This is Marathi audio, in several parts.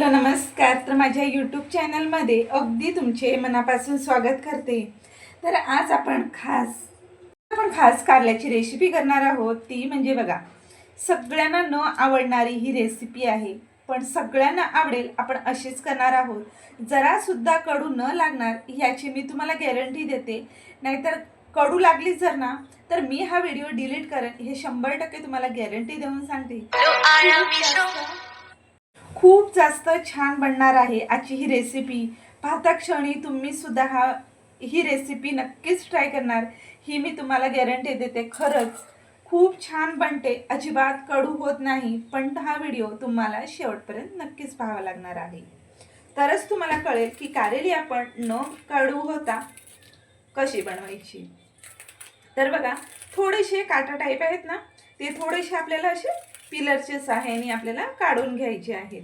हॅलो नमस्कार. तर माझ्या यूट्यूब चॅनलमध्ये अगदी तुमचे मनापासून स्वागत करते. तर आज आपण खास कारल्याची रेसिपी करणार आहोत. ती म्हणजे बघा, सगळ्यांना न आवडणारी ही रेसिपी आहे, पण सगळ्यांना आवडेल. आपण अशीच करणार आहोत. जरासुद्धा कडू न लागणार याची मी तुम्हाला गॅरंटी देते. नाहीतर कडू लागली जर ना, तर मी हा व्हिडिओ डिलीट करेन, हे 100% तुम्हाला गॅरंटी देऊन सांगते. खूप जास्त छान बनणार आहे आजची ही रेसिपी. पाहता क्षणी तुम्ही सुद्धा ही रेसिपी नक्कीच ट्राय करणार, ही मी तुम्हाला गॅरंटी देते. खरंच खूप छान बनते, अजिबात कडू होत नाही. पण हा व्हिडिओ तुम्हाला शेवटपर्यंत नक्कीच पाहावा लागणार आहे, तरच तुम्हाला कळेल की कारेली आपण न कडू होता कशी बनवायची. तर बघा, थोडेसे काटा टाईप आहेत ना, ते थोडेसे आपल्याला असे पिलरच्या सहाय्याने आपल्याला काढून घ्यायचे आहेत.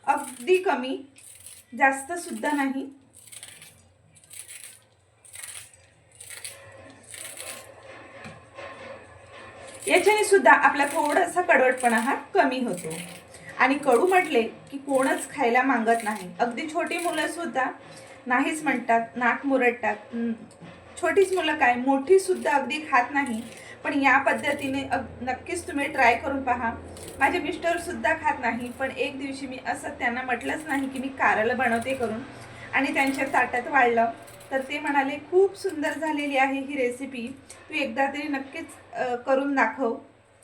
अगदी कमी, जास्त सुद्धा नाही. याच्याने सुद्धा आपला थोडासा कडवटपणा हा कमी होतो. आणि कडू म्हटले की कोणच खायला मागत नाही. अगदी छोटी मुलं सुद्धा नाहीच म्हणतात, नाक मुरडतात. छोटीच मुलं काय, मोठी सुद्धा अगदी खात नाही. पण या पद्धतीने नक्कीच तुम्ही ट्राय करून पहा. माझे मिस्टर सुद्धा खात नाही, पण एक दिवशी मी असं त्यांना म्हटलंच नाही की मी कारलं बनवते करून, आणि त्यांच्या ताटात वाढलं. तर ते म्हणाले, खूप सुंदर झालेली आहे ही रेसिपी, तू एकदा तरी नक्कीच करून दाखव.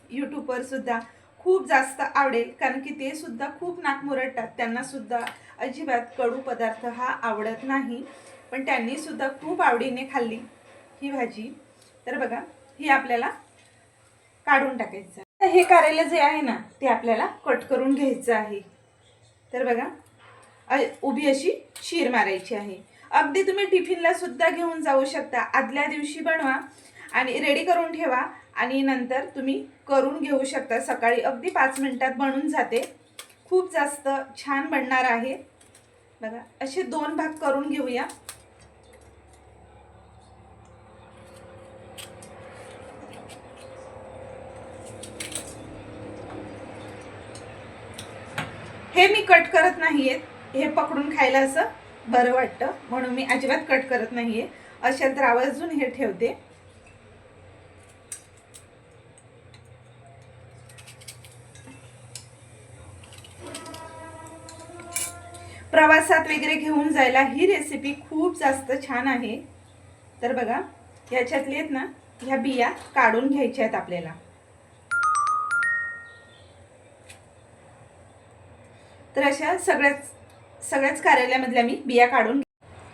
यूट्यूबवर सुद्धा खूप जास्त आवडेल, कारण की ते सुद्धा खूप नाक मुरडतात. त्यांना सुद्धा अजिबात कडू पदार्थ हा आवडत नाही, पण त्यांनी सुद्धा खूप आवडीने खाल्ली ही भाजी. तर बघा, ही आपल्याला काढून टाकायचं. हे कारेलं जे आहे ना, ते आपल्याला कट करून घ्यायचं आहे. तर बघा, उभी अशी शीर मारायची आहे. अगदी तुम्ही टिफिनला सुद्धा घेऊन जाऊ शकता. आदल्या दिवशी बनवा आणि रेडी करून ठेवा, आणि नंतर तुम्ही करून घेऊ शकता. सकाळी अगदी 5 मिनिटात बनून जाते. खूप जास्त छान बनणार आहे. बघा, असे 2 भाग करून घेऊया. हे मी कट करत नाहीये, हे पकडून खायला असं बरं वाटतं, म्हणून मी अजिबात कट करत नाहीये. असेल तर आवर्जून हे ठेवते. प्रवासात वगैरे घेऊन जायला ही रेसिपी खूप जास्त छान आहे. तर बघा, ह्याच्यातले आहेत ना, ह्या बिया काढून घ्यायच्या आहेत आपल्याला. तर अशा सगळ्याच कारल्यामधल्या मी बिया काढून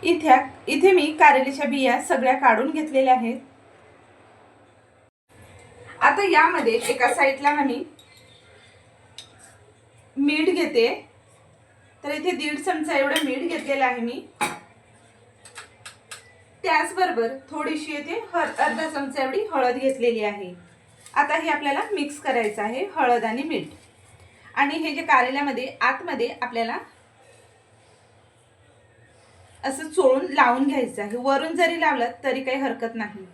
इथे मी कारल्याच्या बिया सगळ्या काढून घेतलेल्या आहेत. आता यामध्ये एका साईडला मी मीठ घेते. तर इथे 1.5 चमचा एवढं मीठ घेतलेलं आहे मी. त्याचबरोबर थोडीशी इथे अर्धा चमचा एवढी हळद घेतलेली आहे. आता हे आपल्याला मिक्स करायचं आहे, हळद आणि मीठ. आणि हे जे कारल्यामध्ये आतमध्ये आपल्याला असं चोळून लावून घ्यायचं आहे. वरून जरी लावलं तरी काही हरकत नाही.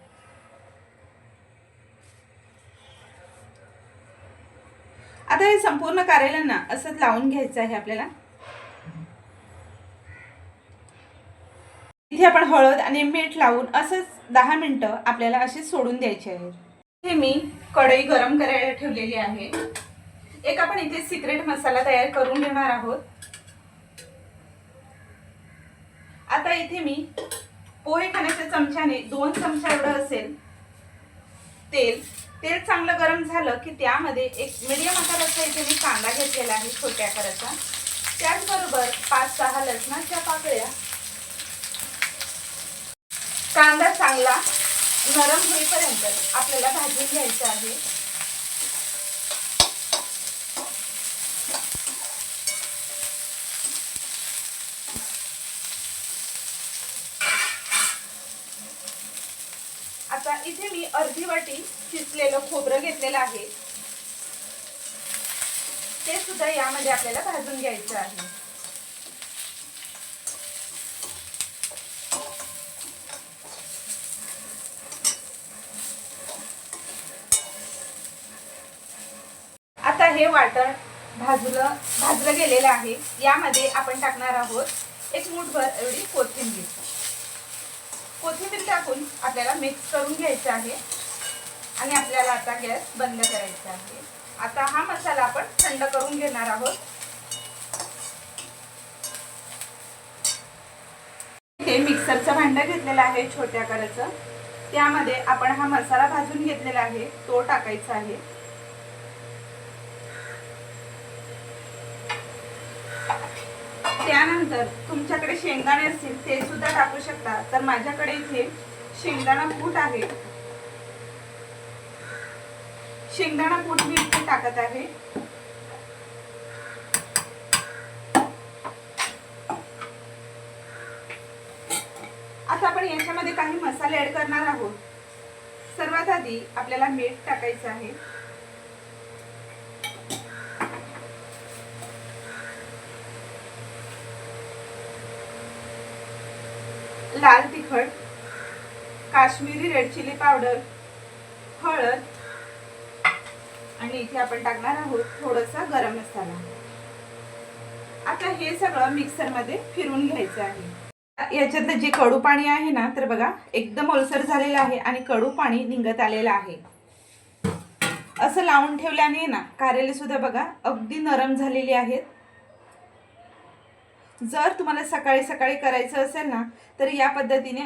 आता हे संपूर्ण कारल्याला असंच लावून घ्यायचं आहे आपल्याला. इथे आपण हळद आणि मीठ लावून असंच 10 मिनिटं आपल्याला असे सोडून द्यायचे आहे. हे मी कढई गरम करायला ठेवलेली आहे. एक आपण इथे सिक्रेट मसाला तयार करून घेणार आहोत. आता इथे मी पोहे खाण्याच्या चमच्याने 2 चमचा एवढं असेल तेल चांगलं गरम झालं की त्यामध्ये एक मीडियम आकाराचा इथे मी कांदा घेतलेला आहे, छोट्या आकाराचा. त्याचबरोबर 5-6 लसणाच्या पाकळ्या. कांदा चांगला नरम होईपर्यंत आपल्याला भाजून घ्यायचा आहे. आता इथे मी अर्धी वाटी शिजलेलं खोबरं घेतलेलं आहे. ते सुद्धा यामध्ये आपल्याला भाजून घ्यायचं आहे. आता हे वाटण भाजलं गेलेलं आहे. यामध्ये आपण टाकणार आहोत एक मूठभर एवढी कोथिंबीर. कोथिंबीर टाकून आपल्याला मिक्स करून घ्यायचं आहे आणि आपल्याला आता गॅस बंद करायचा आहे. आता हा मसाला आपण थंड करून घेणार आहोत. इथे मिक्सरचं भांडं घेतलेलं आहे छोट्या आकाराचं. त्यामध्ये आपण हा मसाला भाजून घेतलेला आहे तो टाकायचा आहे. त्यानंतर तुमच्याकडे शेंगदाणे असतील ते सुद्धा टाकू शकता. तर माझ्याकडे इथे शेंगदाणा कूट आहे. शेंगदाणा कूट मी इथे टाकत आहे. आता आपण याच्यामध्ये काही मसाले ऍड करणार आहोत. सर्वात आधी आपल्याला मीठ टाकायचं आहे. लाल तिखट, काश्मीरी रेड चिली पावडर, हळद आणि इथे आपण टाकणार आहोत थोडासा गरम मसाला. आता हे सगळं मिक्सर मध्ये फिरून घ्यायचं आहे. याच्यातलं जे कडू पाणी आहे ना तर बघा एकदम ओलसर झालेलं आहे आणि कडू पाणी निघत आलेलं आहे. असं लावून ठेवल्याने ना कारले सुद्धा बघा अगदी नरम झालेली आहेत. जर तुम्हाला सकाळी सकाळी करायचं असेल ना तर या पद्धतीने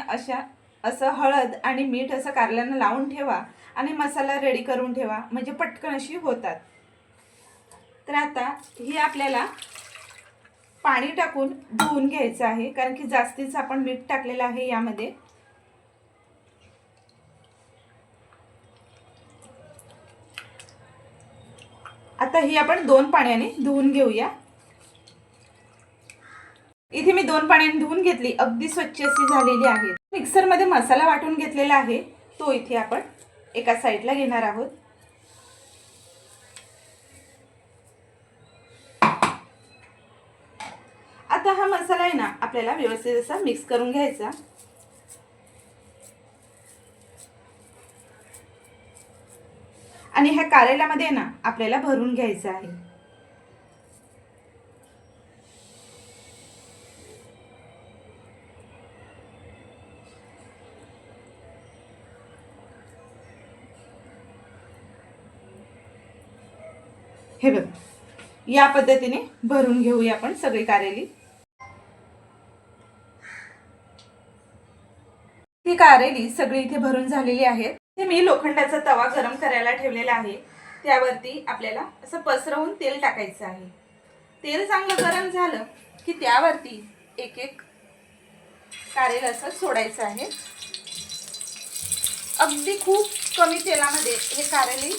असं हळद आणि मीठ असं कारल्यांना लावून ठेवा आणि मसाला रेडी करून ठेवा म्हणजे पटकन अशी होतात. तर आता ही आपल्याला पाणी टाकून धुवून घ्यायचं आहे कारण की जास्तीच आपण मीठ टाकलेलं आहे यामध्ये. आता ही आपण 2 पाण्याने धुवून घेऊया. इथे मी 2 पाण्याने धुवून घेतली, अगदी स्वच्छ अशी झालेली आहे. मिक्सर मध्ये मसाला वाटून घेतलेला आहे तो इथे आपण एका साईडला घेणार आहोत. आता हा मसाला आहे ना आपल्याला व्यवस्थित असा मिक्स करून घ्यायचा. आणि ह्या कारल्यामध्ये ना आपल्याला भरून घ्यायचं आहे. हे बघ या पद्धतीने भरून घेऊया आपण सगळी कारेली. ही कारेली सगळी इथे भरून झालेली आहेत. हे मी लोखंडाचा तवा गरम करायला ठेवलेला आहे. त्यावरती आपल्याला असं पसरवून तेल टाकायचं आहे. तेल चांगलं गरम झालं की त्यावरती एक एक कारेल असं सोडायचं आहे. अगदी खूप कमी तेलामध्ये हे कारेली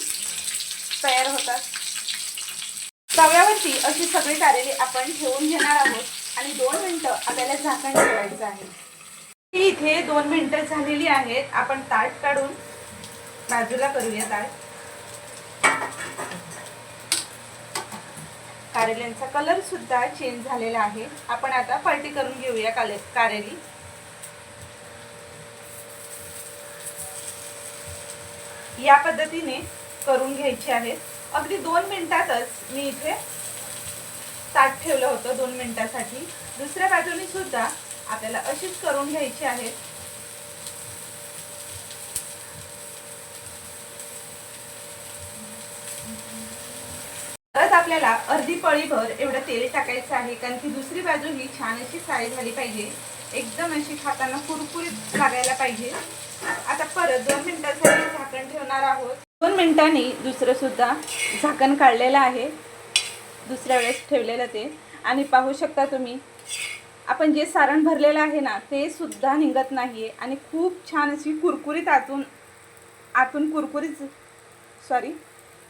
तयार होतात. तव्यावरती अशी सगळी कारेली आपण ठेवून घेणार आहोत आणि 2 मिनिटं आपल्याला झाकण ठेवायचं आहे. ही इथे 2 मिनिटं झालेली आहेत. आपण ताट काढून बाजूला करूया. ताट कारेल्यांचा कलर सुद्धा चेंज झालेला आहे. आपण आता पलटी करून घेऊया कारेली. या पद्धतीने करून घ्यायची आहेत. अगदी 2 मिनिटातच मी इथे ताट ठेवलं होतं 2 मिनिटासाठी. दुसऱ्या बाजूने सुद्धा आपल्याला अशीच करून घ्यायची आहे. परत आपल्याला अर्धी पळीभर एवढं तेल टाकायचं आहे कारण की दुसरी बाजू ही छान अशी फ्राय झाली पाहिजे. एकदम अशी खाताना कुरकुरीत लागायला पाहिजे. आता परत 2 मिनिटांसाठी झाकण ठेवणार आहोत. 2 मिनिटांनी दुसरं सुद्धा झाकण काढलेलं आहे. दुसऱ्या वेळेस ठेवलेलं ते आणि पाहू शकता तुम्ही आपण जे सारण भरलेलं आहे ना ते सुद्धा निघत नाहीये आणि खूप छान अशी कुरकुरीत आतून कुरकुरीत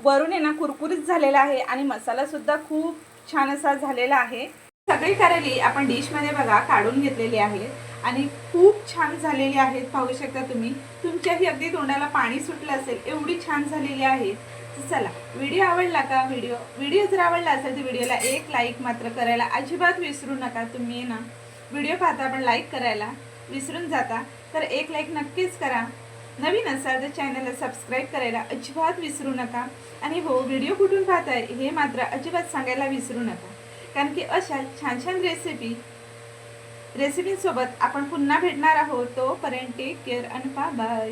वरून आहे ना कुरकुरीत झालेला आहे आणि मसाला सुद्धा खूप छान असा झालेला आहे. सगळी कारेली आपण डिश मध्ये बघा काढून घेतलेली आहे आणि खूप छान झालेली आहेत. पाहू शकता तुम्ही. तुमच्याही अगदी तोंडाला पाणी सुटलं असेल एवढी छान झालेली आहे. चला व्हिडिओ आवडला का? व्हिडिओ जर आवडला असेल तर व्हिडिओला एक लाईक मात्र करायला अजिबात विसरू नका. तुम्ही ना व्हिडिओ पाहता पण लाईक करायला विसरून जाता तर एक लाईक नक्कीच करा. नवीन असाल तर चॅनलला सबस्क्राईब करायला अजिबात विसरू नका. आणि हो, व्हिडिओ कुठून पाहताय हे मात्र अजिबात सांगायला विसरू नका, कारण की अशा छान छान रेसिपीसोबत आपण पुन्हा भेटणार आहोत. तोपर्यंत टेक केअर आणि बाय.